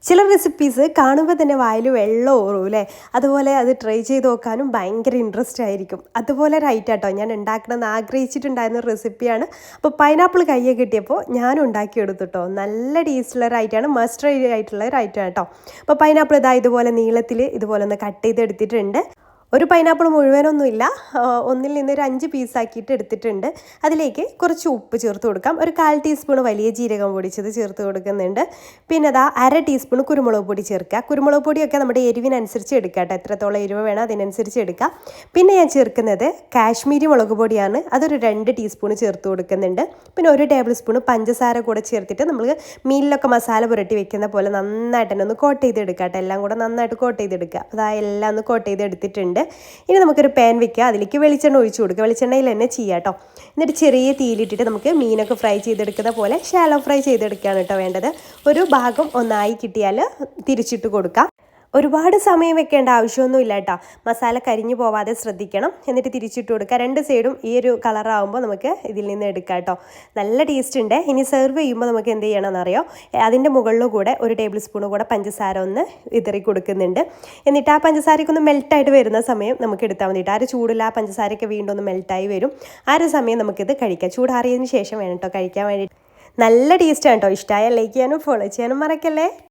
ചില റെസിപ്പീസ് കാണുമ്പോൾ തന്നെ വായിൽ വെള്ളം ഊറും അല്ലേ. അതുപോലെ അത് ട്രൈ ചെയ്ത് നോക്കാനും ഭയങ്കര ഇൻട്രസ്റ്റ് ആയിരിക്കും. അതുപോലെ ഒരു ഐറ്റം കേട്ടോ ഞാൻ ഉണ്ടാക്കണമെന്ന് ആഗ്രഹിച്ചിട്ടുണ്ടായിരുന്ന ഒരു റെസിപ്പിയാണ്. അപ്പോൾ പൈനാപ്പിൾ കയ്യെ കിട്ടിയപ്പോൾ ഞാനും ഉണ്ടാക്കിയെടുത്തു കേട്ടോ. നല്ല ടേസ്റ്റുള്ള ഒരു ഐറ്റമാണ്, മസ്റ്റ് ട്രൈ ആയിട്ടുള്ള ഒരു ഐറ്റം കേട്ടോ. അപ്പോൾ പൈനാപ്പിൾ ഇതാ ഇതുപോലെ നീളത്തിൽ ഇതുപോലെ ഒന്ന് കട്ട് ചെയ്തെടുത്തിട്ടുണ്ട്. ഒരു പൈനാപ്പിൾ മുഴുവനൊന്നുമില്ല, ഒന്നിൽ നിന്ന് ഒരു 5 പീസാക്കിയിട്ട് എടുത്തിട്ടുണ്ട്. അതിലേക്ക് കുറച്ച് ഉപ്പ് ചേർത്ത് കൊടുക്കാം. ഒരു 1/4 ടീസ്പൂൺ വലിയ ജീരകം പൊടിച്ചത് ചേർത്ത് കൊടുക്കുന്നുണ്ട്. പിന്നെ അതാ 1/2 ടീസ്പൂൺ കുരുമുളക് പൊടി ചേർക്കുക. കുരുമുളക് പൊടിയൊക്കെ നമ്മുടെ എരിവിനനുസരിച്ച് എടുക്കുക കേട്ടോ, എത്രത്തോളം എരിവ് വേണം അതിനനുസരിച്ച് എടുക്കുക. പിന്നെ ഞാൻ ചേർക്കുന്നത് കാശ്മീരി മുളക് പൊടിയാണ്, അതൊരു 2 ടീസ്പൂൺ ചേർത്ത് കൊടുക്കുന്നുണ്ട്. പിന്നെ 1 ടേബിൾ സ്പൂൺ പഞ്ചസാര കൂടെ ചേർത്തിട്ട് നമ്മൾ മീനിലൊക്കെ മസാല പുരട്ടി വെക്കുന്ന പോലെ നന്നായിട്ട് തന്നെ ഒന്ന് കോട്ട് ചെയ്തെടുക്കുക കേട്ടോ. എല്ലാം കൂടെ നന്നായിട്ട് കോട്ട് ചെയ്തെടുക്കുക. അപ്പോൾ അതാ എല്ലാം ഒന്ന് കോട്ട് ചെയ്തെടുത്തിട്ടുണ്ട്. ഇനി നമുക്കൊരു പാൻ വെക്കുക, അതിലേക്ക് വെളിച്ചെണ്ണ ഒഴിച്ചു കൊടുക്കുക. വെളിച്ചെണ്ണയിൽ തന്നെ ചെയ്യാം കേട്ടോ. എന്നിട്ട് ചെറിയ തീയിലിട്ടിട്ട് നമുക്ക് മീനൊക്കെ ഫ്രൈ ചെയ്തെടുക്കുന്ന പോലെ ഷാലോ ഫ്രൈ ചെയ്തെടുക്കുകയാണ് കേട്ടോ വേണ്ടത്. ഒരു ഭാഗം ഒന്നായി കിട്ടിയാൽ തിരിച്ചിട്ട് കൊടുക്കാം. ഒരുപാട് സമയം വെക്കേണ്ട ആവശ്യമൊന്നുമില്ല കേട്ടോ. മസാല കരിഞ്ഞു പോവാതെ ശ്രദ്ധിക്കണം. എന്നിട്ട് തിരിച്ചിട്ട് കൊടുക്കുക. 2 സൈഡും ഈ ഒരു കളറാകുമ്പോൾ നമുക്ക് ഇതിൽ നിന്ന് എടുക്കാം കേട്ടോ. നല്ല ടേസ്റ്റ് ഉണ്ട്. ഇനി സെർവ് ചെയ്യുമ്പോൾ നമുക്ക് എന്ത് ചെയ്യണമെന്നറിയോ, അതിൻ്റെ മുകളിൽ കൂടെ 1 ടേബിൾ സ്പൂൺ കൂടെ പഞ്ചസാര ഒന്ന് വിതറി കൊടുക്കുന്നുണ്ട്. എന്നിട്ട് ആ പഞ്ചസാരയ്ക്ക് ഒന്ന് മെൽട്ടായിട്ട് വരുന്ന സമയം നമുക്ക് എടുത്താൽ മതി. ആ ഒരു ചൂടിൽ ആ പഞ്ചസാരയൊക്കെ വീണ്ടും ഒന്ന് മെൽട്ടായി വരും. ആ ഒരു സമയം നമുക്കിത് കഴിക്കാം. ചൂടാറിയതിന് ശേഷം വേണം കേട്ടോ കഴിക്കാൻ വേണ്ടിയിട്ട്. നല്ല ടേസ്റ്റാണ് കേട്ടോ. ഇഷ്ടമായ ലൈക്ക് ചെയ്യാനും ഫോളോ ചെയ്യാനും മറക്കല്ലേ.